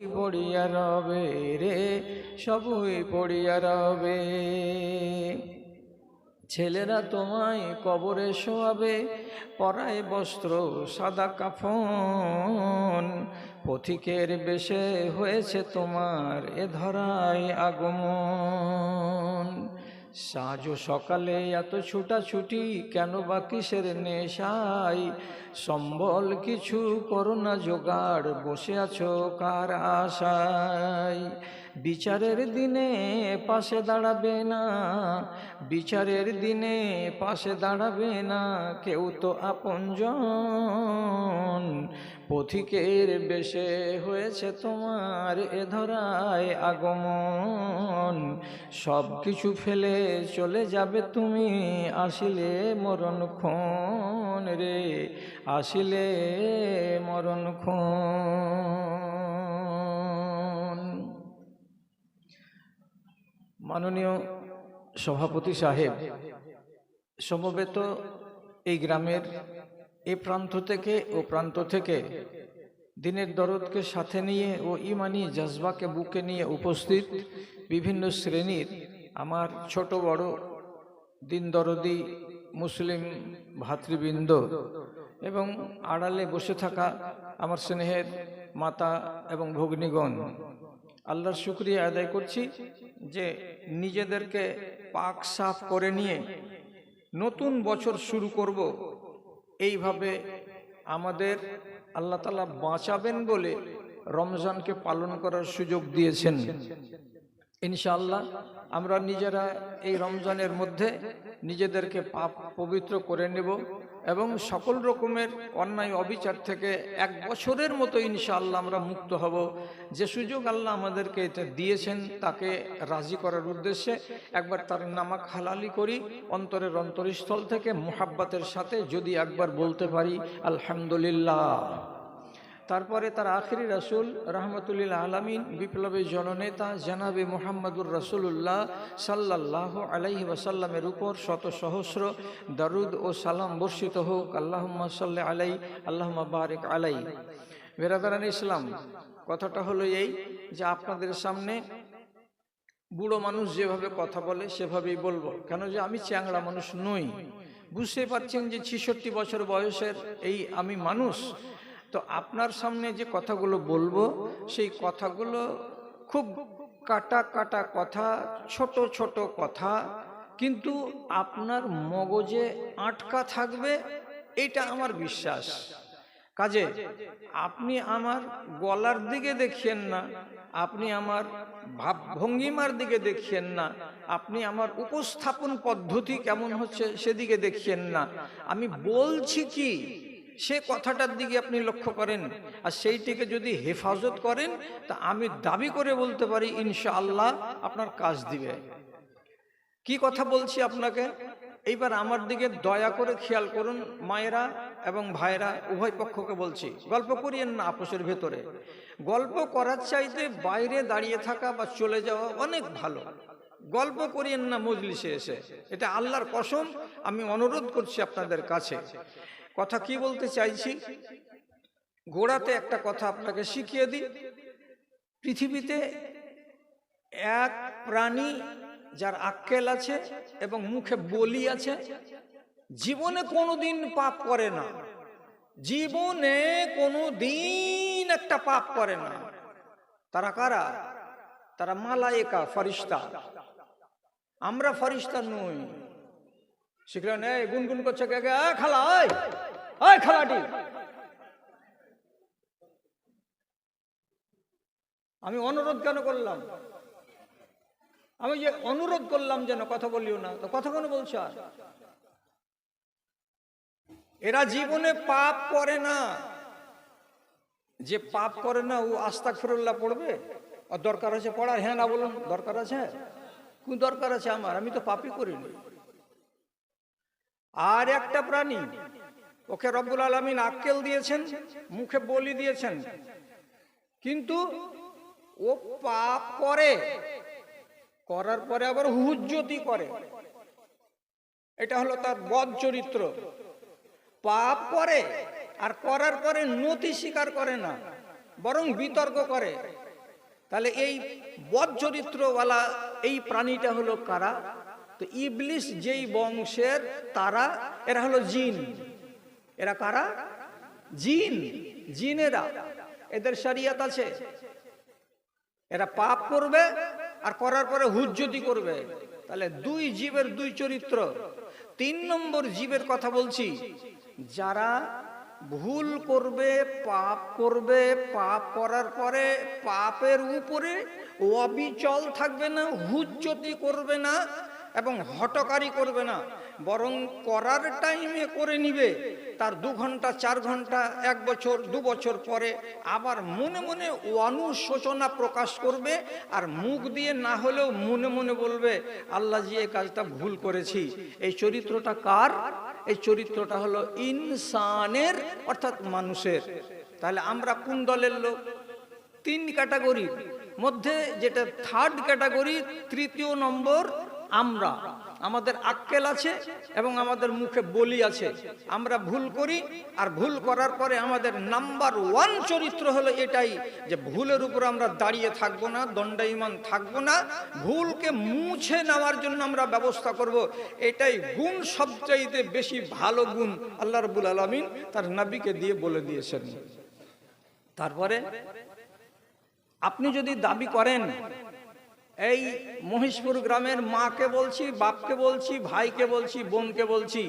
পড়িয়া রবে রে, সবই পড়িয়া রবে। ছেলেরা তোমায় কবরে শোয়াবে, পরায় বস্ত্র সাদা কাফন। পথিকের বেশে হয়েছে তোমার এ ধরায় আগমন। সাজ সকালে এত ছুটাছুটি, কেন বা কিসের নেশায়? সম্বল কিছু করো না জোগাড়, বসে আছো কার আশায়? বিচারের দিনে পাশে দাঁড়াবে না, বিচারের দিনে পাশে দাঁড়াবে না কেউ তো আপনজন। পথিকের বেশে হয়েছে তোমার এ ধরায় আগমন। সব কিছু ফেলে চলে যাবে তুমি, আসিলে মরণক্ষণ রে, আসিলে মরণক্ষণ। মাননীয় সভাপতি সাহেব, সমবেত এই গ্রামের এ প্রান্ত থেকে ও প্রান্ত থেকে দিনের দরদকে সাথে নিয়ে ও ইমানি জজবাকে বুকে নিয়ে উপস্থিত বিভিন্ন শ্রেণীর আমার ছোট বড় দিন দরদি মুসলিম ভাতৃবৃন্দ এবং আড়ালে বসে থাকা আমার স্নেহের মাতা এবং ভগ্নীগণ, আল্লাহর শুকরিয়া আদায় করছি যে নিজেদেরকে পাক সাফ করে নিয়ে নতুন বছর শুরু করব, এইভাবে আমাদের আল্লাহ তাআলা বাঁচাবেন বলে রমজানকে পালন করার সুযোগ দিয়েছেন। ইনশাআল্লাহ আমরা নিজেরা এই রমজানের মধ্যে নিজেদেরকে পাপ পবিত্র করে নেব এবং সকল রকমের অন্যায় অবিচার থেকে এক বছরের মতো ইনশাআল্লাহ আমরা মুক্ত হব। যে সুযোগ আল্লাহ আমাদেরকে এটা দিয়েছেন তাকে রাজি করার উদ্দেশ্যে একবার তার নামাক হালালি করি, অন্তরের অন্তরস্থল থেকে মুহাব্বতের সাথে যদি একবার বলতে পারি আলহামদুলিল্লাহ। তারপরে তার আখিরি রাসূল রাহমাতুল্লিল আলামিন বিপ্লবী জননেতা জনাবে মুহাম্মদুর রাসূলুল্লাহ সাল্লাল্লাহু আলাইহি ওয়াসাল্লামের উপর শত সহস্র দরুদ ও সালাম বর্ষিত হোক। আল্লাহুম্মা সাল্লি আলাই, আল্লাহুম্মা বারিক আলাই। বেরাদারান ইসলাম, কথাটা হলো এই যে আপনাদের সামনে বুড়ো মানুষ যেভাবে কথা বলে সেভাবেই বলবো, কেন যে আমি চ্যাংড়া মানুষ নই। বুঝতে পারছেন যে 66 বছর বয়সের এই আমি মানুষ। তো আপনার সামনে যে কথাগুলো বলবো সেই কথাগুলো খুব কাটা কাটা কথা, ছোট ছোট কথা, কিন্তু আপনার মগজে আটকা থাকবে, এটা আমার বিশ্বাস। কাজে আপনি আমার গলার দিকে দেখিয়েন না, আপনি আমার ভাবভঙ্গিমার দিকে দেখিয়েন না, আপনি আমার উপস্থাপন পদ্ধতি কেমন হচ্ছে সেদিকে দেখিয়েন না, আমি বলছি কি সে কথাটার দিকে আপনি লক্ষ্য করেন। আর সেইটিকে যদি হেফাজত করেন তা আমি দাবি করে বলতে পারি ইনশাআল্লাহ আপনার কাজ দিবে। কি কথা বলছি আপনাকে, এইবার আমার দিকে দয়া করে খেয়াল করুন মায়েরা এবং ভাইরা, উভয় পক্ষকে বলছি, গল্প করিয়েন না আপোষের ভেতরে। গল্প করার চাইতে বাইরে দাঁড়িয়ে থাকা বা চলে যাওয়া অনেক ভালো। গল্প করিয়েন না মজলিসে এসে, এটা আল্লাহর কসম, আমি অনুরোধ করছি আপনাদের কাছে। কথা কি বলতে চাইছি, গোড়াতে একটা কথা আপনাকে শিখিয়ে দিই। পৃথিবীতে এক প্রাণী যার আক্কেল আছে এবং মুখে বলি আছে, জীবনে কোনোদিন পাপ করে না, জীবনে কোনোদিন একটা পাপ করে না। তারা কারা? তারা মালায়েকা, ফেরেশতা। আমরা ফেরেশতা নই। শিখলেন? এই গুনগুন করছে কে কে? খালা, ওই খালাটি, আমি অনুরোধ কেন করলাম? আমি যে অনুরোধ করলাম যেন কথা বলিও না, তো কথা কেন বলছো? আর এরা জীবনে পাপ করে না। যে পাপ করে না ও আস্তাগফিরুল্লাহ পড়বে? আর দরকার আছে পড়ার? হ্যাঁ না বলুন, দরকার আছে? কোন দরকার আছে আমার? আমি তো পাপই করিনি। আর একটা প্রাণী, ওকে রব্বুল আলামিন আক্কেল দিয়েছেন, মুখে বলি দিয়েছেন, কিন্তু ও পাপ করে, করার পরে আবার হুজ্জতি করে। এটা হলো তার বদ চরিত্র। পাপ করে আর করার পরে নতি স্বীকার করে না, বরং বিতর্ক করে। তাহলে এই বদ চরিত্রওয়ালা এই প্রাণীটা হলো কারা? তো ইবলিস যেই বংশের তারা, এরা হলো জিন। এরা কারা? জিন, জিনেরা। এদের শরিয়ত আছে, এরা পাপ করবে আর করার পরে হুজ্জতি করবে। তাহলে দুই জীবের দুই চরিত্র। 3 নম্বর জীবের কথা বলছি, যারা ভুল করবে, পাপ করবে, পাপ করার পরে পাপের উপরে অবিচল থাকবে না, হুজ্জতি করবে না এবং হটকারি করবে না, বরং করার টাইমে করে নিবে। তার 2 ঘন্টা 4 ঘন্টা 1 বছর 2 বছর পরে আবার মনে মনে অনুশোচনা প্রকাশ করবে, আর মুখ দিয়ে না হলেও মনে মনে বলবে আল্লাহ জি এই কাজটা ভুল করেছি। এই চরিত্রটা কার? এই চরিত্রটা হলো ইনসানের, অর্থাৎ মানুষের। তাহলে আমরা কোন দলের লোক? 3 ক্যাটাগরির মধ্যে যেটা 3rd ক্যাটাগরি, 3য় নম্বর আমরা। আমাদের আক্কেল আছে এবং আমাদের মুখে বলি আছে। আমরা ভুল করি, আর ভুল করার পরে আমাদের নাম্বার 1 চরিত্র হলো এটাই, যে ভুলের উপর আমরা দাঁড়িয়ে থাকবো না, দণ্ডায়মান থাকবো না, ভুলকে মুছে নেওয়ার জন্য আমরা ব্যবস্থা করব। এটাই গুণ, সবচাইতে বেশি ভালো গুণ আল্লাহ রাব্বুল আলামিন তার নবীকে দিয়ে বলে দিয়েছেন। তারপরে আপনি যদি দাবি করেন, এই মহিষপুর গ্রামের মাকে বলছি, বাপকে বলছি, ভাইকে বলছি, বোনকে বলছি,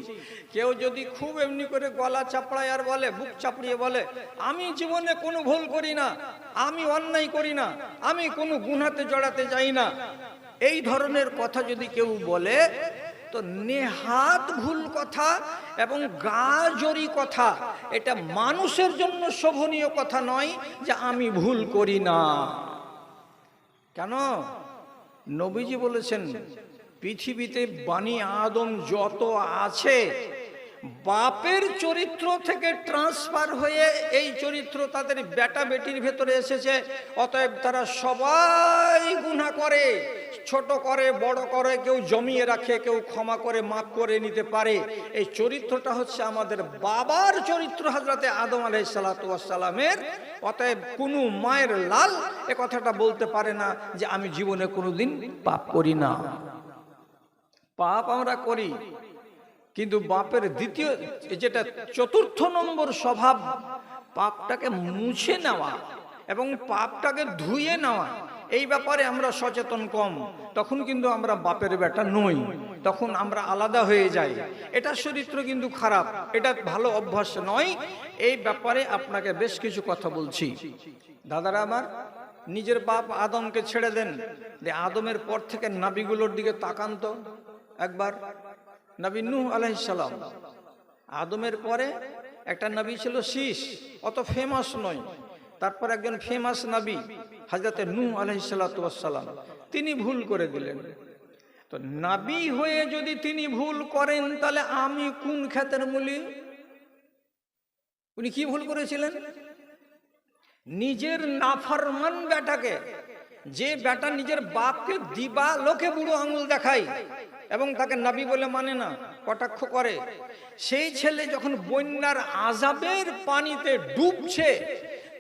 কেউ যদি খুব এমনি করে গলা চাপড়ায় আর বলে, বুক চাপড়িয়ে বলে আমি জীবনে কোনো ভুল করি না, আমি অন্যায় করি না, আমি কোনো গুনাতে জড়াতে যাই না, এই ধরনের কথা যদি কেউ বলে, তো নেহাত ভুল কথা এবং গাজরি কথা। এটা মানুষের জন্য শোভনীয় কথা নয় যে আমি ভুল করি না। কেন? নবীজি বলেছেন, পৃথিবীতে বানি আদম যত আছে, বাপের চরিত্র থেকে ট্রান্সফার হয়ে এই চরিত্র তাদের বেটা বেটির ভেতরে এসেছে। অতএব তারা সবাই গুনাহ করে, ছোট করে, বড় করে, কেউ জমিয়ে রাখে, কেউ ক্ষমা করে, মাফ করে নিতে পারে। এই চরিত্রটা হচ্ছে আমাদের বাবার চরিত্র, হযরতে আদম আলাইহিস সালাতু ওয়াস সালামের। অতএব কোনো মায়ের লাল এ কথাটা বলতে পারে না যে আমি জীবনে কোনোদিন পাপ করি না। পাপ আমরা করি, কিন্তু বাপের দ্বিতীয়, যেটা 4র্থ নম্বর স্বভাব, পাপটাকে মুছে নেওয়া এবং পাপটাকে ধুয়ে নেওয়া, এই ব্যাপারে আমরা সচেতন কম। তখন কিন্তু আমরা বাপের বেটা নই, তখন আমরা আলাদা হয়ে যাই। এটা চরিত্র কিন্তু খারাপ, এটা ভালো অভ্যাস নয়। এই ব্যাপারে আপনাকে বেশ কিছু কথা বলছি। দাদারা আমার, নিজের বাপ আদমকে ছেড়ে দেন, যে আদমের পর থেকে নবীগুলোর দিকে তাকান তো একবার। নবী নূহ আলাইহিস সালাম, আদমের পরে একটা নবী ছিল শীস, অত ফেমাস নয়। তারপর একজন ফেমাস নবী হযরতে নূহ আলাইহিস সালাতু ওয়াস সালাম, তিনি ভুল করে দিলেন। তো নবী হয়ে যদি তিনি ভুল করেন, তাহলে আমি কোন ক্ষেতের মূলি? উনি কি ভুল করেছিলেন? নিজের নাফরমান বেটাকে, যে বেটা নিজের বাপকে দিবা লোকে বুড়ো আঙুল দেখায় এবং তাকে নবী বলে মানে না, কটাক্ষ করে, সেই ছেলে যখন বন্যার আযাবের পানিতে ডুবছে,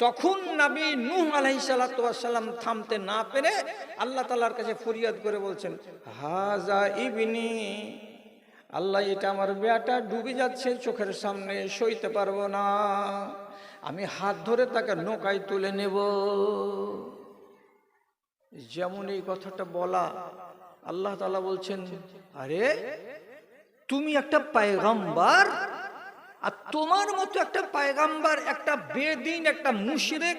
তখন নবী নূহ আলাইহিস সালাতু ওয়াস সালাম থামতে না পেরে আল্লাহ তাআলার কাছে ফরিয়াদ করে বলছেন, হাজা ইবনি, আল্লাহ এটা আমার বেটা ডুবে যাচ্ছে চোখের সামনে, সইতে পারবো না, আমি হাত ধরে তাকে নৌকায় তুলে নেব। যেমন এই কথাটা বলা, আল্লাহ তাআলা বলছেন, আরে তুমি একটা পয়গম্বর, আর তোমার মতো একটা পয়গম্বর, একটা বেদিন, একটা মুশরিক,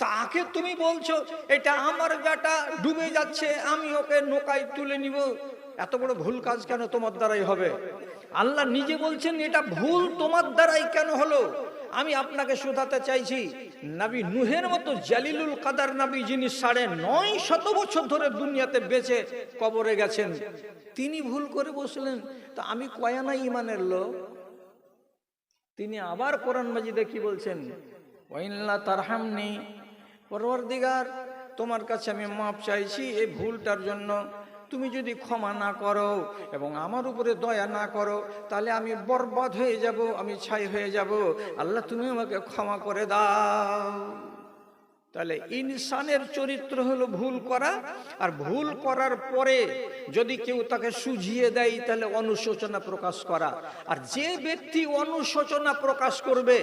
তাকে তুমি বলছো এটা আমার বেটা ডুবে যাচ্ছে, আমি ওকে নৌকায় তুলে নিব? এত বড় ভুল কাজ কেন তোমার দ্বারাই হবে? আল্লাহ নিজে বলছেন এটা ভুল তোমার দ্বারাই কেন হলো? আমি আপনাকে শোধাতে চাইছি, নবী নূহের মতো জালিলুল কাদার নবী, যিনি 950 বছর ধরে দুনিয়াতে বেঁচে কবরে গেছেন, তিনি ভুল করে বসলেন। তা আমি কয়ানা ইমানের লোক। তিনি আবার কোরআন মাজিদে কি বলছেন, ওয়াইল্লা তারহামনি, পরওয়ারদিগার তোমার কাছে আমি মাপ চাইছি এই ভুলটার জন্য, তুমি যদি ক্ষমা না করো এবং আমার উপরে দয়া না করো, তাহলে আমি বরবাদ হয়ে যাব, আমি ছাই হয়ে যাব। আল্লাহ তুমি আমাকে ক্ষমা করে দাও। তাহলে ইনসানের চরিত্র হলো ভুল করা, আর ভুল করার পরে যদি কেউ তাকে শুঝিয়ে দেয় তাহলে অনুশোচনা প্রকাশ করা। আর যে ব্যক্তি অনুশোচনা প্রকাশ করবে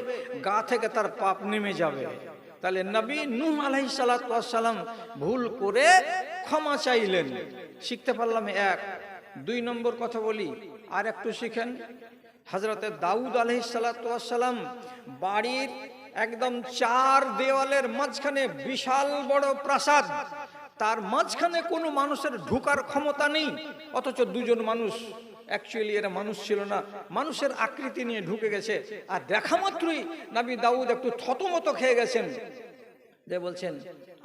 গা থেকে তার পাপ নেমে যাবে। তাহলে নবী নূহ আলাইহিস সালাতু ওয়াস সালাম ভুল করে ক্ষমা চাইলেন, শিখতে পারলাম এক। 2 নম্বর কথা বলি, আর একটু শিখেন। হযরতে দাউদ আলাইহিস সালাতু ওয়াস সালাম বাড়ির একদম 4 দেওয়ালের মাঝখানে বিশাল বড় প্রাসাদ, তার মাঝখানে কোনো মানুষের ঢোকার ক্ষমতা নেই, অথচ 2 জন মানুষ, অ্যাকচুয়ালি এরা মানুষ ছিল না, মানুষের আকৃতি নিয়ে ঢুকে গেছে। আর দেখা মাত্রই নবী দাউদ একটু থতমত খেয়ে গেছেন, যে বলছেন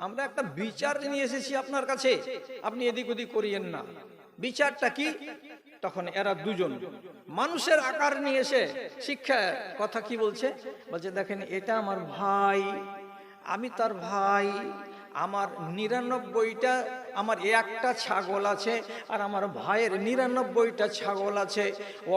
আমরা একটা বিচার নিয়ে এসেছি আপনার কাছে, আপনি এদিক ওদিক করিয়েন না। বিচারটা কি? তখন এরা 2 জন মানুষের আকার নিয়ে এসে শিক্ষা কথা কি বলছে, বলছে দেখেন এটা আমার ভাই, আমি তার ভাই, আমার 99টা, আমার একটা ছাগল আছে আর আমার ভাইয়ের 99টা ছাগল আছে,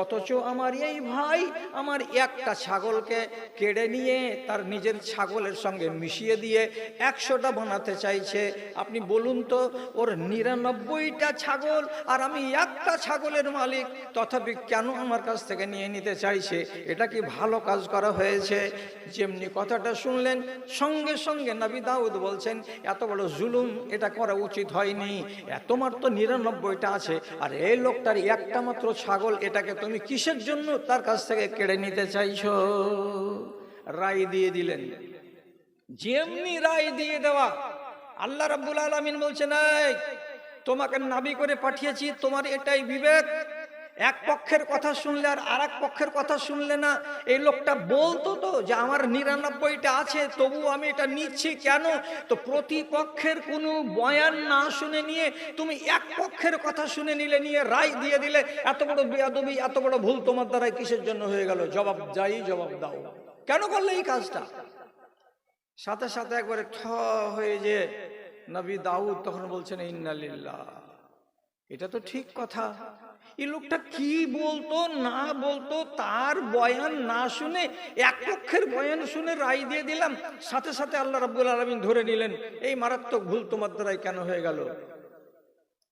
অথচ আমার এই ভাই আমার একটা ছাগলকে কেড়ে নিয়ে তার নিজের ছাগলের সঙ্গে মিশিয়ে দিয়ে 100টা বানাতে চাইছে। আপনি বলুন তো, ওর 99টা ছাগল আর আমি একটা ছাগলের মালিক, তথাপি কেন আমার কাছ থেকে নিয়ে নিতে চাইছে? এটা কি ভালো কাজ করা হয়েছে? যেমনি কথাটা শুনলেন সঙ্গে সঙ্গে নবী দাউদ বলছেন এত বড় জুলুম এটা করা উচিত হয়নি, তোমার তো 99টা আছে আর এই লোকটার একটা মাত্র ছাগল, এটাকে তুমি কিসের জন্য তার কাছ থেকে কেড়ে নিতে চাইছো? রায় দিয়ে দিলেন। যেমনি রায় দিয়ে দেওয়া, আল্লাহ রাব্বুল আলামিন বলছেন এই তোমাকে নবী করে পাঠিয়েছি, তোমার এটাই বিবেক, এক পক্ষের কথা শুনলে আর আরেক পক্ষের কথা শুনলে না। এই লোকটা বলতো তো যে আমার 99টা আছে, তবু আমি এটা নিচ্ছি কেন? তো প্রতিপক্ষের কোনো বয়ান না শুনে নিয়ে তুমি এক পক্ষের কথা শুনে নিলে, নিয়ে রায় দিয়ে দিলে। এত বড় বেয়াদবি, এত বড় ভুল তোমার দ্বারা কিসের জন্য হয়ে গেল? জবাব জবাব দাও, কেন করলে এই কাজটা? সাথে সাথে একবারে ঠ হয়ে যে নবী দাউদ তখন বলছেন ইন্না লিল্লাহ, এটা তো ঠিক কথা। এই লোকটা কি বলতো না বলতো তার বয়ান না শুনে এক পক্ষের বয়ান শুনে রায় দিয়ে দিলাম। সাথে সাথে আল্লাহ রাব্বুল আলামিন ধরে নিলেন এই মারাত্মক ভুল তোমার দ্বারাই কেন হয়ে গেল?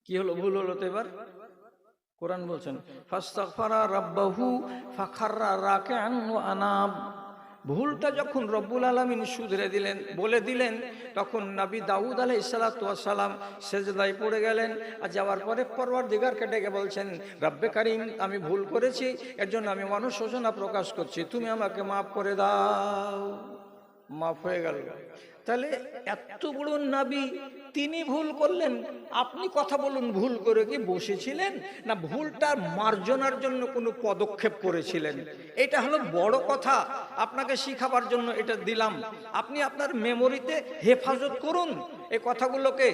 কি হলো? ভুল হলো তো এবার। কোরআন বলছেন ফাস্তাগফারা রাব্বাহু ফাখাররা রাকিআন ওয়া আনাব। ভুলটা যখন রব্বুল আলামিন শুধরে দিলেন, বলে দিলেন, তখন নবী দাউদ আলাইহিস সালাতু ওয়াস সালাম সেজদায় পড়ে গেলেন। আর যাওয়ার পরে পরওয়ারদিগারকে ডেকে বলছেন রব্বে কারীম, আমি ভুল করেছি, এর জন্য আমি অনুশোচনা প্রকাশ করছি, তুমি আমাকে মাফ করে দাও। মাফ হয়ে গেল। তাহলে এত বড় নবী তিনি ভুল করলেন, আপনি কথা বলুন ভুল করে কি বসেছিলেন না ভুলটা মার্জনার জন্য কোনো পদক্ষেপ করেছিলেন? এটা হলো বড় কথা, আপনাকে শিখাবার জন্য এটা দিলাম। আপনি আপনার মেমোরিতে হেফাজত করুন এই কথাগুলোকে।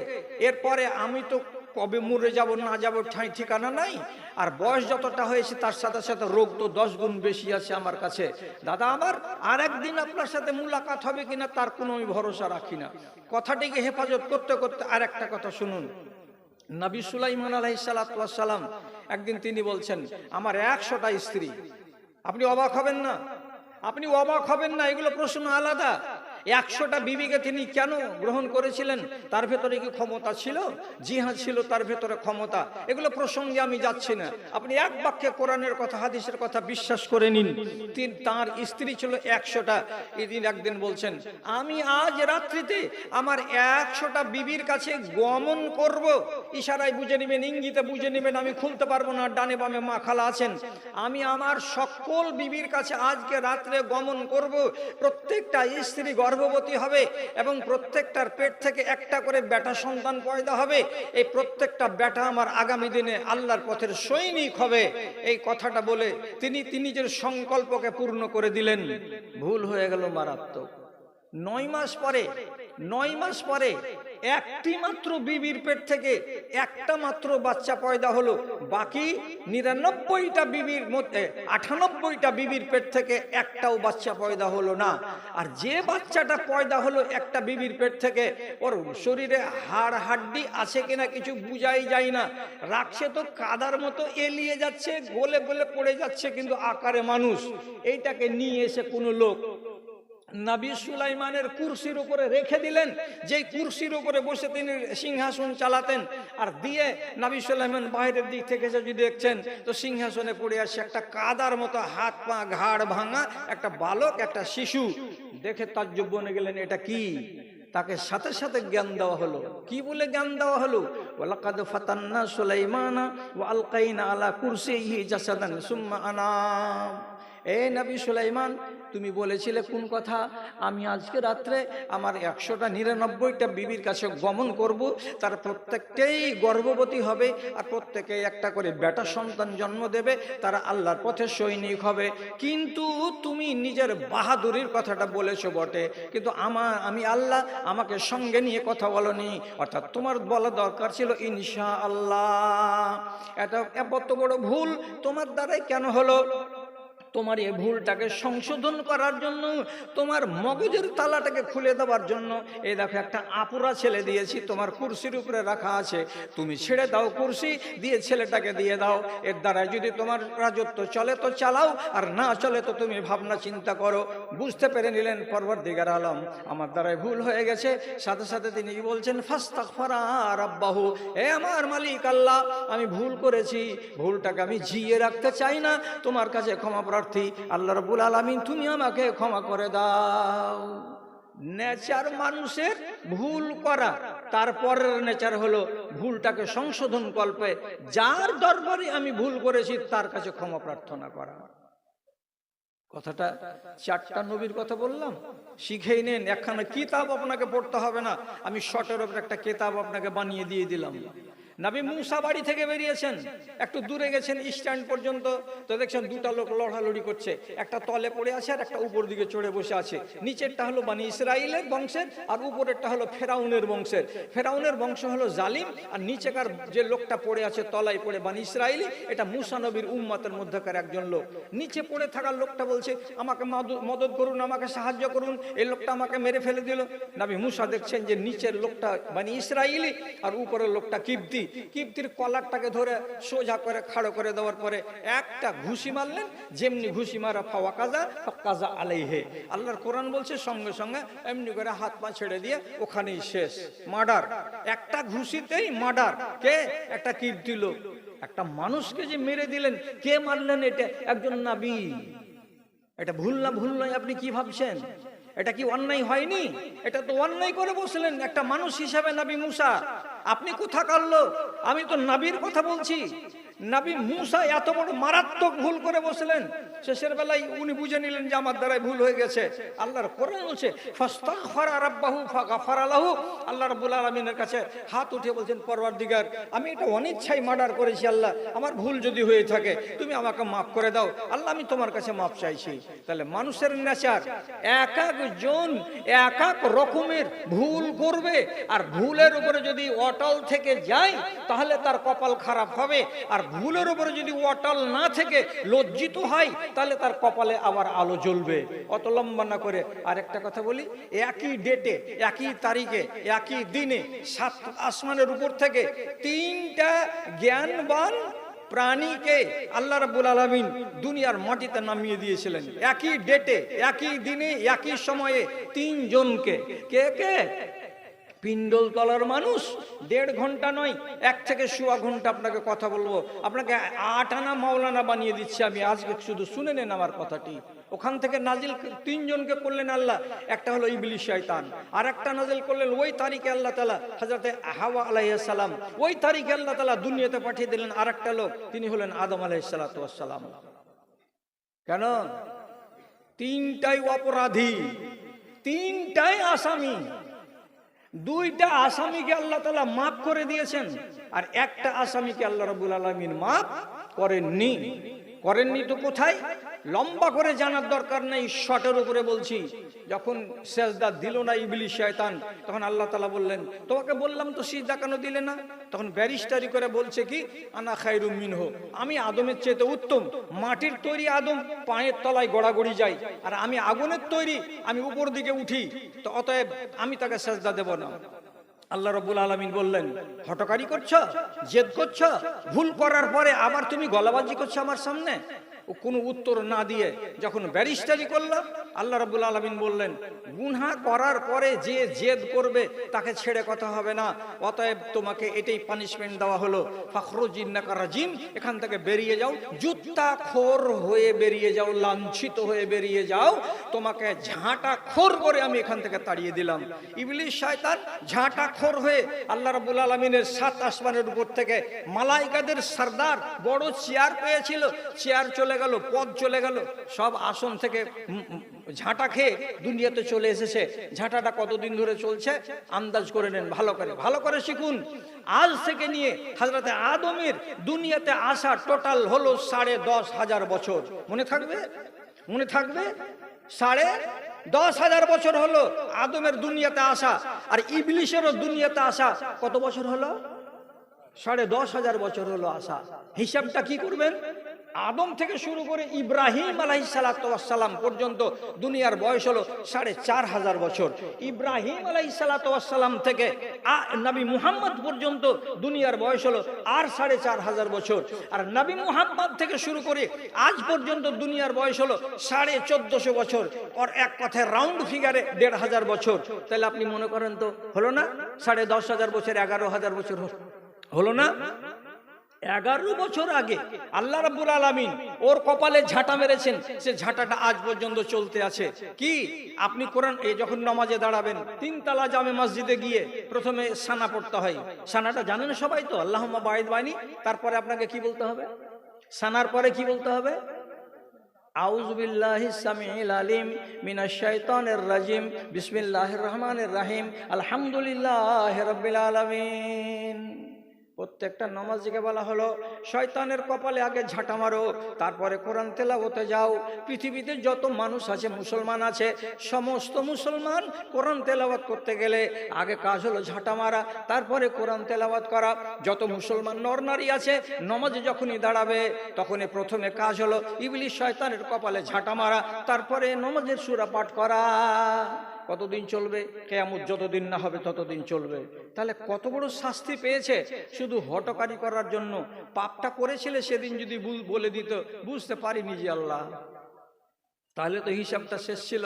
এরপরে আমি তো কবে মরে যাব না যাব ঠাঁই ঠিকানা নাই, আর বয়স যতটা হয়েছে তার সাথে সাথে রোগ তো 10 গুণ বেশি আছে আমার কাছে। দাদা আমার আর একদিন আপনার সাথে মুলাকাত হবে কিনা তার কোনো আমি ভরসা রাখি না। কথাটিকে হেফাজত করতে করতে আর একটা কথা শুনুন। নবী সুলাইমান আলাইহিস সালাতু ওয়াস সালাম একদিন তিনি বলছেন আমার 100টা স্ত্রী। আপনি অবাক হবেন না, আপনি অবাক হবেন না, এগুলো প্রশ্ন আলাদা। 100টা বিবিকে তিনি কেন গ্রহণ করেছিলেন? তার ভেতরে কি ক্ষমতা ছিল? জি হ্যাঁ ছিল, তার ভেতরে ক্ষমতা। এগুলো প্রসঙ্গে আমি যাচ্ছি না, আপনি এক বাক্যে কোরআনের কথা হাদিসের কথা বিশ্বাস করে নিন। তার স্ত্রী ছিল 100টা। এদিন একদিন বলছেন আমি আজ রাত্রিতে আমার 100টা বিবির কাছে গমন করব। ইশারায় বুঝে নেবেন, ইঙ্গিতে বুঝে নেবেন, আমি খুলতে পারবো না, ডানে বামে মা খালা আছেন। আমি আমার সকল বিবির কাছে আজকে রাত্রে গমন করব। প্রত্যেকটা স্ত্রী গর্ভবতী হবে এবং প্রত্যেকটার পেট থেকে একটা করে বেটা সন্তান পয়দা হবে। এই প্রত্যেকটা বেটা আমার আগামী দিনে আল্লাহর পথের সৈনিক হবে। এই কথাটা বলে তিনি নিজের সংকল্পকে পূর্ণ করে দিলেন। ভুল হয়ে গেল মারাত্মক। 9 মাস পরে একটি মাত্র বিবির পেট থেকে একটা মাত্র বাচ্চা পয়দা হলো। বাকি 99টা বিবির মধ্যে 98টা বিবির পেট থেকে একটাও বাচ্চা পয়দা হলো না। আর যে বাচ্চাটা পয়দা হলো একটা বিবির পেট থেকে, ওর শরীরে হাড় হাড্ডি আছে কিনা কিছু বুঝাই যায় না। রাখছে তো কাদার মতো এলিয়ে যাচ্ছে, গলে গলে পড়ে যাচ্ছে, কিন্তু আকারে মানুষ। এইটাকে নিয়ে এসে কোনো লোক নবী সুলাইমানের কুরসির উপরে রেখে দিলেন, যেই কুরসির উপরে বসে তিনি সিংহাসন চালাতেন। আর দিয়ে নবী সুলাইমান বাইরের দিক থেকে যদি দেখছেন তো সিংহাসনে পড়ে আসছে একটা কাদার মতো, হাত পা ঘাড় ভাঙা একটা বালক, একটা শিশু। দেখে তাজ্জব বনে গেলেন, এটা কি? তাকে সাথে সাথে জ্ঞান দেওয়া হলো। কি বলে জ্ঞান দেওয়া হলো? ওয়ালাকাদ ফাতান্না সুলাইমানা ওয়া আলকাইনা আলা কুরসিহি জাসাদান সুম্মা আনাম। এ নবী সুলাইমান, তুমি বলেছিলে কোন কথা? আমি আজকে রাত্রে আমার 199টা বিবির কাছে গমন করব, তার প্রত্যেকটাই গর্ভবতী হবে আর প্রত্যেকেই একটা করে বেটা সন্তান জন্ম দেবে, তারা আল্লাহর পথে সৈনিক হবে। কিন্তু তুমি নিজের বাহাদুরির কথাটা বলেছো বটে, কিন্তু আমি আল্লাহ, আমাকে সঙ্গে নিয়ে কথা বলনি। অর্থাৎ তোমার বলা দরকার ছিল ইনশাআল্লাহ। এটা এত বড় ভুল তোমার দ্বারাই কেন হলো? তোমার এই ভুলটাকে সংশোধন করার জন্য, তোমার মগজের তালাটাকে খুলে দেওয়ার জন্য এই দেখো একটা আপুরা ছেলে দিয়েছি, তোমার কুরসির উপরে রাখা আছে, তুমি ছেড়ে দাও কুরসি, দিয়ে ছেলেটাকে দিয়ে দাও। এর দ্বারা যদি তোমার রাজত্ব চলে তো চালাও, আর না চলে তো তুমি ভাবনা চিন্তা করো। বুঝতে পেরে নিলেন পরওয়ারদিগার আলম আমার দ্বারাই ভুল হয়ে গেছে। সাথে সাথে তিনি বলছেন ফাস্তাগফারা রাব্বাহু, হে আমার মালিক আল্লাহ, আমি ভুল করেছি, ভুলটাকে আমি জিয়ে রাখতে চাই না, তোমার কাছে ক্ষমা প্রার্থী। আল্লাহ রাব্বুল আলামিন তুমি আমাকে ক্ষমা করে দাও। নেচার মানুষের ভুল করা, তারপরের নেচার হলো ভুলটাকে সংশোধন কল্পে যার দরবারে আমি ভুল করেছি তার কাছে ক্ষমা প্রার্থনা করা। কথাটা 4টা নবীর কথা বললাম, শিখেই নেন। একখানা কিতাব আপনাকে পড়তে হবে না, আমি শর্টের উপর একটা কিতাব আপনাকে বানিয়ে দিয়ে দিলাম। নবী মুসা বাড়ি থেকে বেরিয়েছেন, একটু দূরে গেছেন স্ট্যান্ড পর্যন্ত, তো দেখছেন দুটা লোক লড়ালড়ি করছে, একটা তলে পড়ে আছে আর একটা উপর দিকে চড়ে বসে আছে। নিচেরটা হলো বানি ইসরাইলের বংশের আর উপরেরটা হলো ফেরাউনের বংশের। ফেরাউনের বংশ হলো জালিম, আর নিচেকার যে লোকটা পড়ে আছে তলায় পড়ে বানি ইসরাইলি, এটা মুসা নবীর উম্মতের মধ্যকার একজন লোক। নিচে পড়ে থাকা লোকটা বলছে আমাকে মদত করুন, আমাকে সাহায্য করুন, এই লোকটা আমাকে মেরে ফেলে দিল। নবী মুসা দেখছেন যে নিচের লোকটা বানি ইসরাইলি আর উপরের লোকটা কিপ্তি। কিপ্তির কলারটাকে ধরে সোজা করে খাড়ো করে দেওয়ার পরে একটা ঘুষি মারলেন, যেমনি ঘুষি মারা ফাওয়াকাজা আলাইহে। আল্লাহর কোরআন বলছে সঙ্গে সঙ্গে এমনি করে হাত পা ছেড়ে দিয়ে ওখানেই শেষ, মার্ডার। একটা ঘুষিতেই মার্ডার। কে? একটা কিপ্তি লোক। একটা মানুষকে যে মেরে দিলেন, কে মারলেন? এটা একজন নবী। এটা ভুল না? ভুল নয় আপনি কি ভাবছেন? এটা কি অন্যায় হয়নি? এটা তো অন্যায় করে বসলেন একটা মানুষ হিসাবে নবী মুসা। আপনি কোথাকার লোক? আমি তো নবীর কথা বলছি। নবী মুসা এত বড় মারাত্মক ভুল করে বসলেন, শেষের বেলায় উনি বুঝে নিলেন যে আমার দ্বারাই ভুল হয়ে গেছে। আল্লাহর কোরআন বলছে ফাস্তাগফারা রাব্বাহু ফাগাফারা লাহু। আল্লাহ রাব্বুল আলামিনের কাছে হাত উঠে বলছেন পরওয়ারদিগার, আমি এটা অনিচ্ছায় মার্ডার করেছি, আল্লাহ আমার ভুল যদি হয়ে থাকে তুমি আমাকে মাফ করে দাও। আল্লাহ আমি তোমার কাছে মাফ চাইছি। তাহলে মানুষের নেচার, এক একজন এক এক রকমের ভুল করবে, আর ভুলের উপরে যদি অটল থেকে যায় তাহলে তার কপাল খারাপ হবে, আর ভুলের উপরে যদি অটল না থেকে লজ্জিত হয় তাহলে তার কপালে আবার আলো জ্বলবে। অত লম্বা না করে আরেকটা কথা বলি, একই ডেটে, একই তারিখে, একই দিনে 7 আসমানের উপর থেকে 3টা জ্ঞানবান প্রাণীকে আল্লাহ রাব্বুল আলামিন দুনিয়ার মাটিতে নামিয়ে দিয়েছিলেন। একই ডেটে, একই দিনে, একই সময়ে 3 জনকে। কে কে? পিণ্ডল তলার মানুষ। 1.5 ঘন্টা নয়, 1 থেকে 1.25 ঘন্টা আপনাকে কথা বলবো, আপনাকে 8 আনা মাওলানা বানিয়ে দিচ্ছি আমি আজকে, শুধু শুনে নেন আমার কথাটি। ওখান থেকে নাজিল 3 জনকে করলেন আল্লাহ, একটা হলো ইবলিস শয়তান, আর একটা নাজিল করলেন ওই তারিখে আল্লাহ তাআলা হযরতে হাওয়া আলাইহিস সালাম, ওই তারিখে আল্লাহ তাআলা দুনিয়াতে পাঠিয়ে দিলেন আরেকটা লোক, তিনি হলেন আদম আলাইহিস সালাতু ওয়াস সালাম। কেন? 3টাই অপরাধী, 3টাই আসামি। 2টা আসামিকে আল্লাহ তাআলা মাফ করে দিয়েছেন, আর একটা আসামিকে আল্লাহ রাব্বুল আলামিন মাফ করেননি। করেননি তো কোথায়? লম্বা করে জানার দরকার নেই, শর্টের উপরে বলছি। যখন সেজদা দিল না ইবলিস শয়তান, তখন আল্লাহ তাআলা বললেন তোমাকে বললাম তো সিজদা কেন দিলে না? তখন ব্যারিস্টারি করে বলছে কি আনা খায়রুম মিনহু, আমি আদমের চেয়ে উত্তম। মাটির তৈরি আদম পায়ের তলায় গড়াগড়ি যায়, আর আমি আগুনের তৈরি, আমি উপর দিকে উঠি, তো অতএব আমি তাকে সেজদা দেব না। আল্লাহ রাব্বুল আলামিন বললেন হটকারি করছো, জেদ করছো, ভুল করার পরে আবার তুমি গলাবাজি করছো আমার সামনে। কোনো উত্তর না দিয়ে যখন ব্যারিস্টারি করলাম, আল্লাহ রাব্বুল আলামিন বললেন গুনাহ করার পরে যে জেদ করবে তাকে ছেড়ে কথা হবে না, অতএব তোমাকে এটাই পানিশমেন্ট দেওয়া হলো, ফাখরুজ ইন্নাকা রাজিম, এখান থেকে বেরিয়ে যাও, জুত্তাখোর হয়ে বেরিয়ে যাও, লাঞ্ছিত হয়ে বেরিয়ে যাও, তোমাকে ঝাঁটাখোর করে আমি এখান থেকে তাড়িয়ে দিলাম। ইবলিস শয়তান ঝাঁটাখোর হয়ে আল্লাহ রাব্বুল আলামিনের 7 আসমানের উপর থেকে মালাইকাদের সরদার বড় চেয়ার পেয়েছিল, চেয়ার চলে গেল, পদ চলে গেল, সব আসন থেকে ঝাঁটা খেয়ে দুনিয়াতে চলে এসেছে। ঝাঁটাটা কতদিন ধরে চলছে আন্দাজ করে নেন, ভালো করে শিখুন। আজ থেকে নিয়ে হযরতে আদমের দুনিয়াতে আসা টোটাল হলো 10,500 বছর। মনে থাকবে? 10,500 বছর হলো আদমের দুনিয়াতে আসা, আর ইবলিশেরও দুনিয়াতে আসা কত বছর হলো? 10,500 বছর হলো আসা। হিসাবটা কি করবেন? আদম থেকে শুরু করে ইব্রাহিম আলাইহিসসালাম পর্যন্ত দুনিয়ার বয়স হলো 4,500 বছর। ইব্রাহিম আলাইহিসসালাম থেকে নবী মুহাম্মদ পর্যন্ত দুনিয়ার বয়স হলো আর 4,500 বছর। আর নবী মুহাম্মদ থেকে শুরু করে আজ পর্যন্ত দুনিয়ার বয়স হলো 1450 বছর, আর এক কথায় রাউন্ড ফিগারে 1,500 বছর। তাহলে আপনি মনে করেন তো হলো না 10,500 বছর, 11,000 বছর হলো না? 11 বছর আগে আল্লাহ রাব্বুল আলামিন ওর কপালে ঝাঁটা মেরেছেন, সে ঝাঁটাটা আজ পর্যন্ত চলতে আছে। কি আপনি কোরআন যখন নামাজে দাঁড়াবেন, 3 তালা জামে মসজিদে গিয়ে প্রথমে সানা পড়তে হয়। সানাটা জানেন সবাই তো, আল্লাহুম্মা বাঈদ বাইনি। তারপরে আপনাকে কি বলতে হবে? সানার পরে কি বলতে হবে? আউযু বিল্লাহিস সামিউল আলিম মিনাশ শাইতানির রাজিম, বিসমিল্লাহির রহমানির রহিম, আলহামদুলিল্লাহি রাব্বিল আলামিন। প্রত্যেকটা নামাজিকে বলা হলো শয়তানের কপালে আগে ঝাঁটা মারো, তারপরে কোরআন তেলাওয়াতে যাও। পৃথিবীতে যত মানুষ আছে, মুসলমান আছে, সমস্ত মুসলমান কোরআন তেলাওয়াত করতে গেলে আগে কাজ হলো ঝাঁটা মারা, তারপরে কোরআন তেলাওয়াত করা। যত মুসলমান নরনারী আছে নামাজে যখনই দাঁড়াবে তখনই প্রথমে কাজ হলো ইবলিশ শয়তানের কপালে ঝাঁটা মারা, তারপরে নামাজের সূরা পাঠ করা। কতদিন চলবে? কিয়ামত যতদিন না হবে ততদিন চলবে। তাহলে কত বড় শাস্তি পেয়েছে শুধু হটকারি করার জন্য। পাপটা করেছিলে সেদিন যদি বলে দিত, বুঝতে পারিনি যে আল্লাহ, তাহলে তো হিসাবটা শেষ ছিল।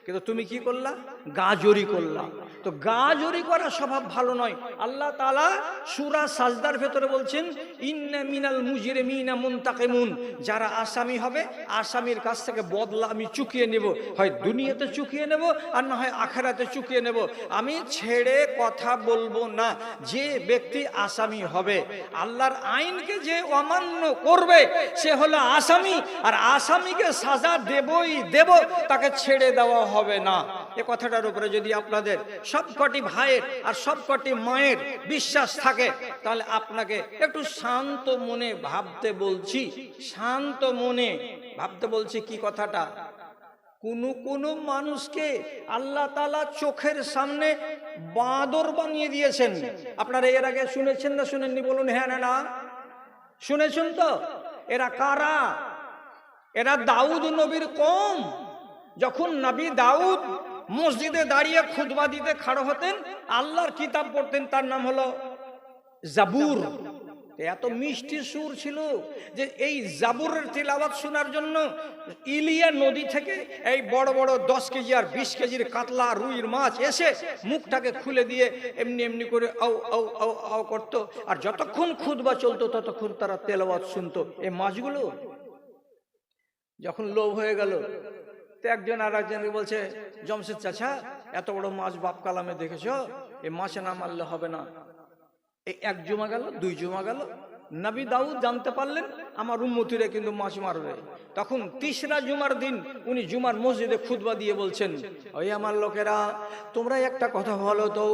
কিন্তু তুমি কি করলা? গাজরি করলা। তো গাজরি করা স্বভাব ভালো নয়। আল্লাহ তাআলা সূরা সাজদার ভেতরে বলছেন ইন্না মিনাল মুজরিমিনা মুনতাকিমুন, যারা আসামি হবে আসামির কাছ থেকে বদলা আমি চুকিয়ে নেব, হয় দুনিয়াতে চুকিয়ে নেব আর না হয় আখিরাতে চুকিয়ে নেব। আমি ছেড়ে কথা বলবো না। যে ব্যক্তি আসামি হবে, আল্লাহর আইনকে যে অমান্য করবে সে হলো আসামি, আর আসামিকে সাজা দেবই দেব, তাকে ছেড়ে দেওয়া হবে না। এ কথাটার উপরে যদি আপনাদের সবকটি ভাইয়ের আর সবকটি মায়ের বিশ্বাস থাকে, তাহলে আপনাকে একটু শান্ত মনে ভাবতে বলছি, শান্ত মনে ভাবতে বলছি। কি কথাটা? কোন মানুষকে আল্লাহ তাআলা চোখের সামনে বাঁদর বানিয়ে দিয়েছেন। আপনারা এর আগে শুনেছেন না শুনেননি? বলুন হ্যাঁ না শুনেছেন তো? এরা কারা? এরা দাউদ নবীর কওম। যখন নবী দাউদ মসজিদে দাঁড়িয়ে খুতবা দিতে খাড়া হতেন, আল্লাহর কিতাব পড়তেন, তার নাম হলো জাবুর। এত মিষ্টি সুর ছিল যে এই জাবুরের তিলাওয়াত শোনার জন্য ইলিয়া নদী থেকে এই বড় বড় 10 কেজি আর 20 কেজির কাতলা রুইর মাছ এসে মুখটাকে খুলে দিয়ে এমনি এমনি করে আও আও আও আও করতো, আর যতক্ষণ খুতবা চলতো ততক্ষণ তারা তেলাওয়াত শুনতো। এই মাছগুলো যখন লোভ হয়ে গেল, তো একজন আর একজনকে বলছে, জমশেদ চাচা এত বড় মাছ বাপ কালামে দেখেছ, এই মাছে না মারলে হবে না। এই 1 জুমা গেল, 2 জুমা গেল, নবী দাউদ জানতে পারলেন আমার উম্মতিরা কিন্তু মাছ মারবে। তখন 3রা জুমার দিন উনি জুমার মসজিদে খুতবা দিয়ে বলছেন, ওই আমার লোকেরা, তোমরা একটা কথা বলো তো,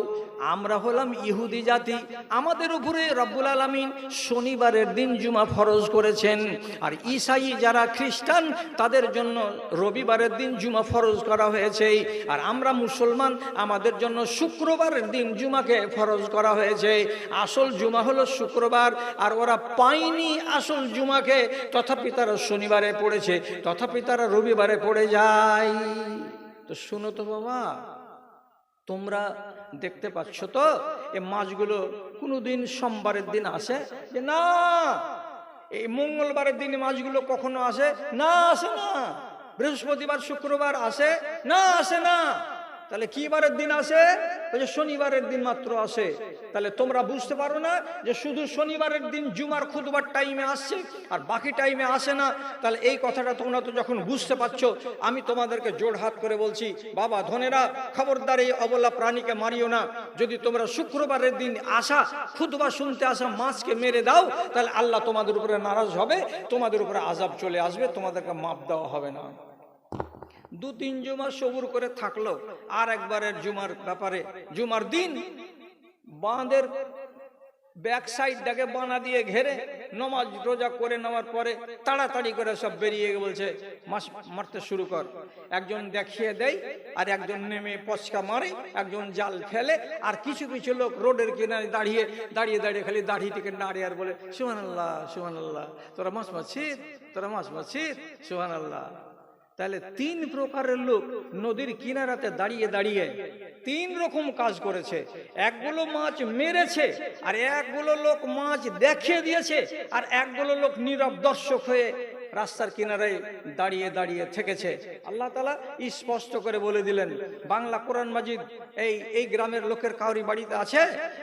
আমরা হলাম ইহুদি জাতি, আমাদের উপরে রব্বুল আলামিন শনিবারের দিন জুমা ফরজ করেছেন, আর ঈসাই যারা খ্রিস্টান তাদের জন্য রবিবারের দিন জুমা ফরজ করা হয়েছে, আর আমরা মুসলমান আমাদের জন্য শুক্রবারের দিন জুমাকে ফরজ করা হয়েছে। আসল জুমা হলো শুক্রবার, আর ওরা পায়নি আসল জুমাকে, তথাপি তারা শনিবারে পড়েছে, তথাপি তারা রবিবারে পড়ে যায়। তো শুনো তো বাবা, তোমরা দেখতে পাচ্ছ তো এই মাছগুলো কোনোদিন সোমবারের দিন আসে যে না, এই মঙ্গলবারের দিনে মাছগুলো কখনো আসে না? আসে না। বৃহস্পতিবার শুক্রবার আসে না? আসে না। তাহলে কি বারের দিন আসে? বলছে শনিবারের দিন মাত্র আসে। তাহলে তোমরা বুঝতে পারো না যে শুধু শনিবারের দিন জুমার খুতবার টাইমে আসছে আর বাকি টাইমে আসে না? তাহলে এই কথাটা তোমরা তো যখন বুঝতে পারছো, আমি তোমাদেরকে জোড়হাত করে বলছি, বাবা ধনেরা, খবরদার এই অবলা প্রাণীকে মারিও না। যদি তোমরা শুক্রবারের দিন আসা খুতবা শুনতে আসা মাছকে মেরে দাও, তাহলে আল্লাহ তোমাদের উপরে নারাজ হবে, তোমাদের উপরে আযাব চলে আসবে, তোমাদেরকে মাপ দেওয়া হবে না। 2-3 জুমা সবুর করে থাকলো। আর একবারের জুমার ব্যাপারে, জুমার দিন বাঁধের ব্যাক সাইডটাকে বানা দিয়ে ঘেরে নমাজ রোজা করে নেওয়ার পরে তাড়াতাড়ি করে সব বেরিয়ে বলছে মাছ মারতে শুরু কর। একজন দেখিয়ে দেয়, আর একজন নেমে পচকা মারে, একজন জাল ফেলে, আর কিছু কিছু লোক রোডের কিনারে দাঁড়িয়ে দাঁড়িয়ে দাঁড়িয়ে খালি দাড়ি থেকে নাড়ে আর বলে সুবহানাল্লাহ সুবহানাল্লাহ, তোরা মাছ মারছিস, তোরা মাছ মারছিস, সুবহানাল্লাহ। তাহলে 3 প্রকারের লোক নদীর কিনারাতে দাঁড়িয়ে দাঁড়িয়ে 3 রকম কাজ করেছে। একগুলো মাছ মেরেছে, আর একগুলো লোক মাছ দেখিয়ে দিয়েছে, আর একগুলো লোক নীরব দর্শক হয়ে রাস্তার কিনারায় দাঁড়িয়ে দাঁড়িয়ে থেকেছে। আল্লাহ তাআলা স্পষ্ট করে বলে দিলেন, বাংলা কোরআন মাজিদ এই গ্রামের লোকের কাউরি বাড়িতে আছে?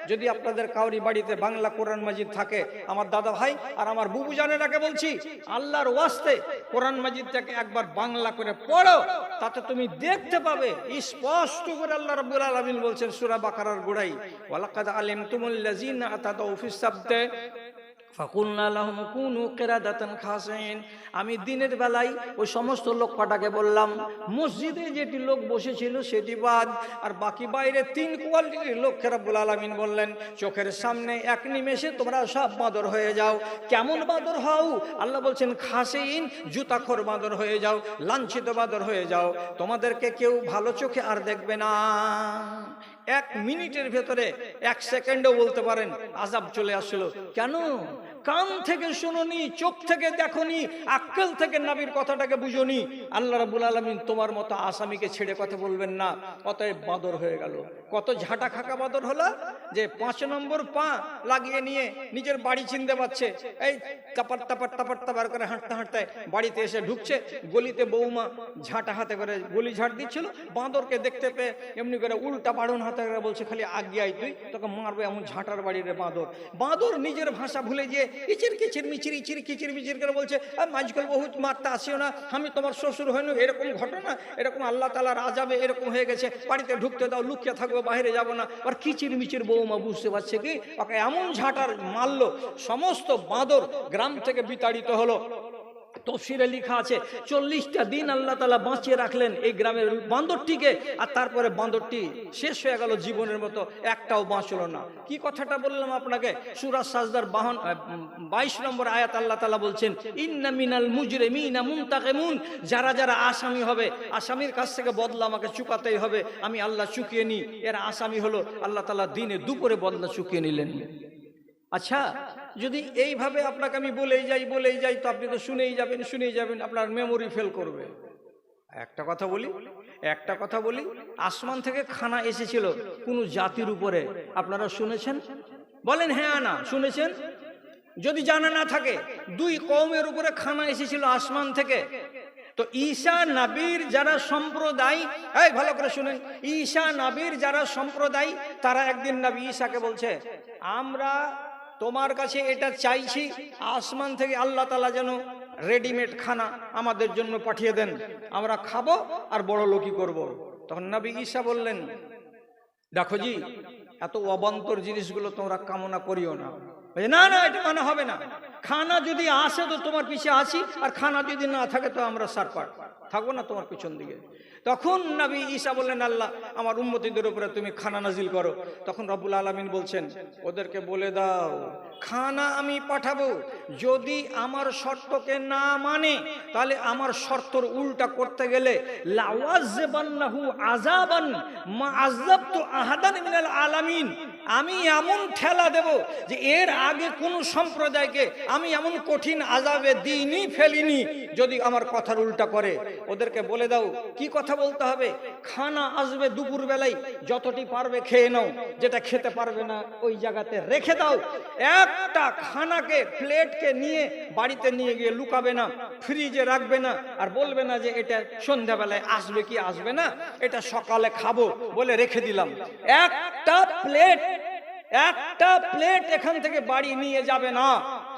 যদি আপনাদের কাউরি বাড়িতে বাংলা কোরআন মাজিদ থাকে, আমার দাদা ভাই আর আমার বুবু জানেরাকে বলছি, আল্লাহর ওয়াস্তে কোরআন মাজিদটাকে একবার বাংলা করে পড়ো, তাতে তুমি দেখতে পাবে স্পষ্ট করে আল্লাহ রাব্বুল আলামিন বলছেন সূরা বাকারার গোড়ায়, ওয়ালাকাদ আলিমতুমুল লাযিনা আতাদাউ ফিস সাবতে ফাকুলনা লাহুম কুনু কিরাদাতান খাসিন। আমি দিনের বেলায় ওই সমস্ত লোক কটাকে বললাম, মসজিদে যেটি লোক বসেছিল সেটি বাদ, আর বাকি বাইরে 3 কোয়ালিটির লোক রাব্বুল আলামিন বললেন চোখের সামনে এক নিমেষে তোমরা সব বাঁদর হয়ে যাও। কেমন বাঁদর হও? আল্লাহ বলছেন খাসিন, জুতাখোর বাঁদর হয়ে যাও, লাঞ্ছিত বাঁদর হয়ে যাও, তোমাদেরকে কেউ ভালো চোখে আর দেখবে না। 1 মিনিটের ভেতরে 1 সেকেন্ডও বলতে পারেন আযাব চলে আসলো। কেন? কান থেকে শুনোনি, চোখ থেকে দেখোনি, আক্কেল থেকে নবীর কথাটাকে বুঝোনি। আল্লাহ রাব্বুল আলামিন তোমার মতো আসামিকে ছেড়ে কথা বলবেন না, অতএব বাঁদর হয়ে গেল। কত ঝাঁটা খাকা বাঁদর হলো যে 5 নম্বর পা লাগিয়ে নিয়ে নিজের বাড়ি চিনতে পারছে, এই টাপার টাপার টাপার টাপার করে হাঁটতে হাঁটতে বাড়িতে এসে ঢুকছে। গলিতে বৌমা ঝাঁটা হাতে করে গলি ঝাড় দিচ্ছিল, বাঁদরকে দেখতে পেয়ে এমনি করে উল্টা বাড়ন হাতে করে বলছে খালি আজ্ঞাই তুই, তোকে মারবে এমন ঝাঁটার বাড়ির বাঁদর। বাঁদর নিজের ভাষা ভুলে গিয়ে ইচির কিচির মিচির ইচির কিচির মিচির করে বলছে মাঝখাল বহুত মারতে আসিও না, আমি তোমার শ্বশুর হইনি, এরকম ঘটনা, এরকম আল্লাহ তাআলার আযাবে এরকম হয়ে গেছে, বাড়িতে ঢুকতে দাও, লুকিয়ে থাকবো, বাইরে যাব না। আর কিচির মিচির বৌমা বুঝতে পারছে কি ওকে এমন ঝাঁটার মারলো, সমস্ত বাঁদর গ্রাম থেকে বিতাড়িত হলো। তফসিরে লেখা আছে 40টা দিন আল্লাহ তাআলা বাঁচিয়ে রাখলেন এই গ্রামের বান্দরটিকে, আর তারপরে বান্দরটি শেষ হয়ে গেল, জীবনের মতো একটাও বাঁচলো না। কি কথাটা বললাম আপনাকে? সূরা সাজদার 22 নম্বর আয়াত আল্লাহ তাআলা বলছেন ইন্না মিনাল মুজরিমিনা মুনতাকিমুন, যারা যারা আসামি হবে, আসামির কাছ থেকে বদলা আমাকে চুকাতেই হবে, আমি আল্লাহ চুকিয়ে নিই। এরা আসামি হলো, আল্লাহ তাআলা দিনে দুপুরে বদলা চুকিয়ে নিলেন। আচ্ছা, যদি এইভাবে আপনাকে আমি বলেই যাই তো আপনি তো শুনেই যাবেন, আপনার মেমোরি ফেল করবে। একটা কথা বলি, আসমান থেকে খানা এসেছিল কোন জাতির উপরে, আপনারা শুনেছেন? বলেন হ্যাঁ না শুনেছেন? যদি জানা না থাকে, 2 কওমের উপরে খানা এসেছিল আসমান থেকে। তো ঈসা নবীর যারা সম্প্রদায়, এই ভালো করে শুনেন, ঈসা নবীর যারা সম্প্রদায়, তারা একদিন নবী ঈসাকে বলছে আমরা তোমার কাছে এটা চাইছি, আসমান থেকে আল্লাহ তাআলা যেন রেডিমেড খানা আমাদের জন্য পাঠিয়ে দেন, আমরা খাবো আর বড় লোকই করব। তখন নবী ঈসা বললেন দেখো জি, এত অবান্তর জিনিসগুলো তোমরা কামনা করিও না। না না, এটা মানা হবে না। খানা যদি আসে তো তোমার পিছে আসি, আর খানা যদি না থাকে তো আমরা সারপাট থাকবো না তোমার পিছন দিকে। তখন নবী ঈসা বললেন আল্লাহ আমার উম্মতীদের উপরে তুমি খানা নাজিল করো। তখন রব্বুল আলামিন বলছেন ওদেরকে বলে দাও খানা আমি পাঠাবো, যদি আমার শর্তকে না মানে তাহলে আমার শর্তর উল্টা করতে গেলে লাওয়াযবান্নাহু আযাবান মা আযাবতু আহাদান মিনাল আলামিন, আমি এমন ঠেলা দেব যে এর আগে কোন সম্প্রদায়কে আমি এমন কঠিন আযাবে দিইনি ফেলিনি যদি আমার কথার উল্টা করে। ওদেরকে বলে দাও। কি কথা বলতে হবে, খানা আসবে দুপুর বেলায়, যতটি পারবে খেয়ে নাও, যেটা খেতে পারবে না ওই জায়গাতে রেখে দাও। একটা খানাকে প্লেটকে নিয়ে বাড়িতে নিয়ে গিয়ে লুকাবে না, ফ্রিজে রাখবে না, আর বলবে না যে এটা সন্ধ্যাবেলায় আসবে কি আসবে না, এটা সকালে খাবো বলে রেখে দিলাম। একটা প্লেট এখান থেকে বাড়ি নিয়ে যাবে না,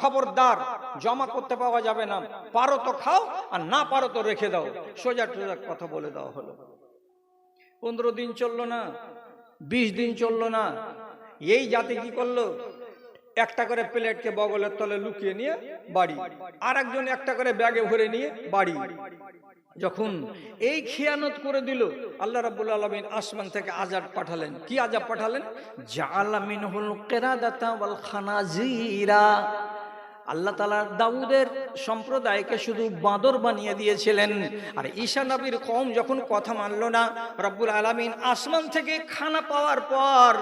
খবরদার। জমা করতে পাওয়া যাবে না। পারো তো খাও, আর না পারো তো রেখে দাও। সোজা টোজা কথা বলে দেওয়া হলো। 15 দিন চললো না, 20 দিন চললো না, এই জাতি কি করলো, একটা করে প্লেটকে বগলের তলে লুকিয়ে নিয়ে বাড়ি, আর একজন একটা করে ব্যাগে ভরে নিয়ে বাড়ি। যখন এই খিয়ানত করে দিল, আল্লাহ রাব্বুল আলামিন আসমান থেকে আযাব পাঠালেন। কি আযাব পাঠালেন? জাআলা মিনহুল কিরাদাতা ওয়াল খানাজিরা। আল্লাহ তাআলা দাউদের সম্প্রদায়কে শুধু বাঁদর বানিয়ে দিয়েছিলেন। আর ঈসা নবীর কওম যখন কথা মানল না, রব্বুল আলামিন আসমান থেকে খানা পাওয়ার পর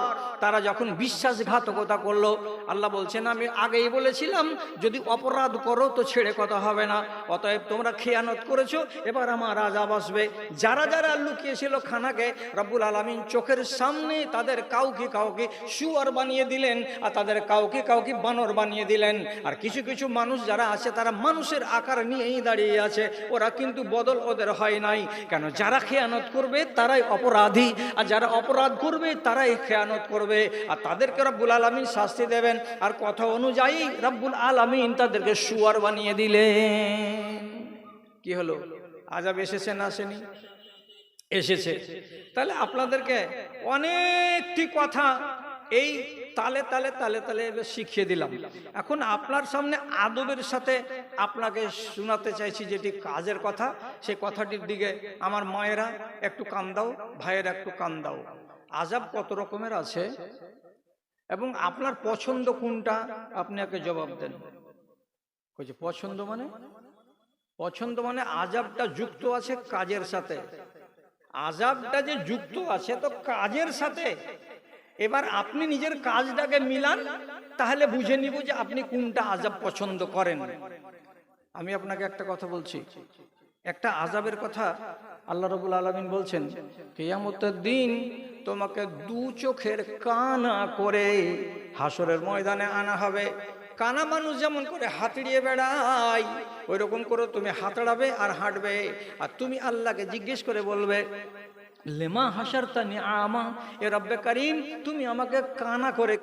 তারা যখন বিশ্বাসঘাতকতা করলো, আল্লাহ বলছেন আমি আগেই বলেছিলাম যদি অপরাধ করো তো ছেড়ে কথা হবে না, অতএব তোমরা খেয়ানত করেছো, এবার আমার আযাব আসবে। যারা যারা লুকিয়েছিল খানাকে, রব্বুল আলামিন চোখের সামনে তাদের কাউকে কাউকে শুয়োর বানিয়ে দিলেন, আর তাদের কাউকে কাউকে বানর বানিয়ে দিলেন। আর কিছু কিছু মানুষ যারা আছে তারা মানুষের আকার নিয়েই দাঁড়িয়ে আছে, ওরা কিন্তু বদল ওদের হয় নাই। কেন? যারা খেয়ানত করবে তারাই অপরাধী, আর যারা অপরাধ করবে তারাই খেয়ানত করবে, আর তাদেরকে রব্বুল আলামিন শাস্তি দেবেন। আর কথা অনুযায়ী রব্বুল আলামিন তাদেরকে শুয়োর বানিয়ে দিলেন। কি হলো? আযাব এসেছে না আসেনি? এসেছে। তাহলে আপনাদেরকে অনেকটি কথা এই তালে তালে তালে তালে শিখিয়ে দিলাম। এখন আপনার সামনে আদবের সাথে আপনাকে শোনাতে চাইছি যেটি কাজের কথা, সেই কথাটির দিকে আমার মায়েরা একটু কান দাও, ভাইয়েরা একটু কান দাও। আযাব কত রকমের আছে এবং আপনার পছন্দ কোনটা, আপনি একে জবাব দেন। পছন্দ মানে? পছন্দ মানে আযাবটা যুক্ত আছে কাজের সাথে। আযাবটা যে যুক্ত আছে তো কাজের সাথে, এবার আপনি নিজের কাজটাকে মিলান, তাহলে বুঝে নিব যে আপনি কোনটা আযাব পছন্দ করেন। আমি আপনাকে একটা কথা বলছি, একটা আযাবের কথা আল্লাহ রাব্বুল আলামিন বলছেন, কিয়ামতের দিন তোমাকে দু চোখের কানা করে হাসরের ময়দানে আনা হবে। কানা মানুষ যেমন করে হাতড়িয়ে বেড়ায়, ওই রকম করে তুমি হাতড়াবে আর হাঁটবে, আর তুমি আল্লাহকে জিজ্ঞেস করে বলবে লেমা হাসারতানি আমা, এ রব্বে কারীম তুমি আমাকে কানা করে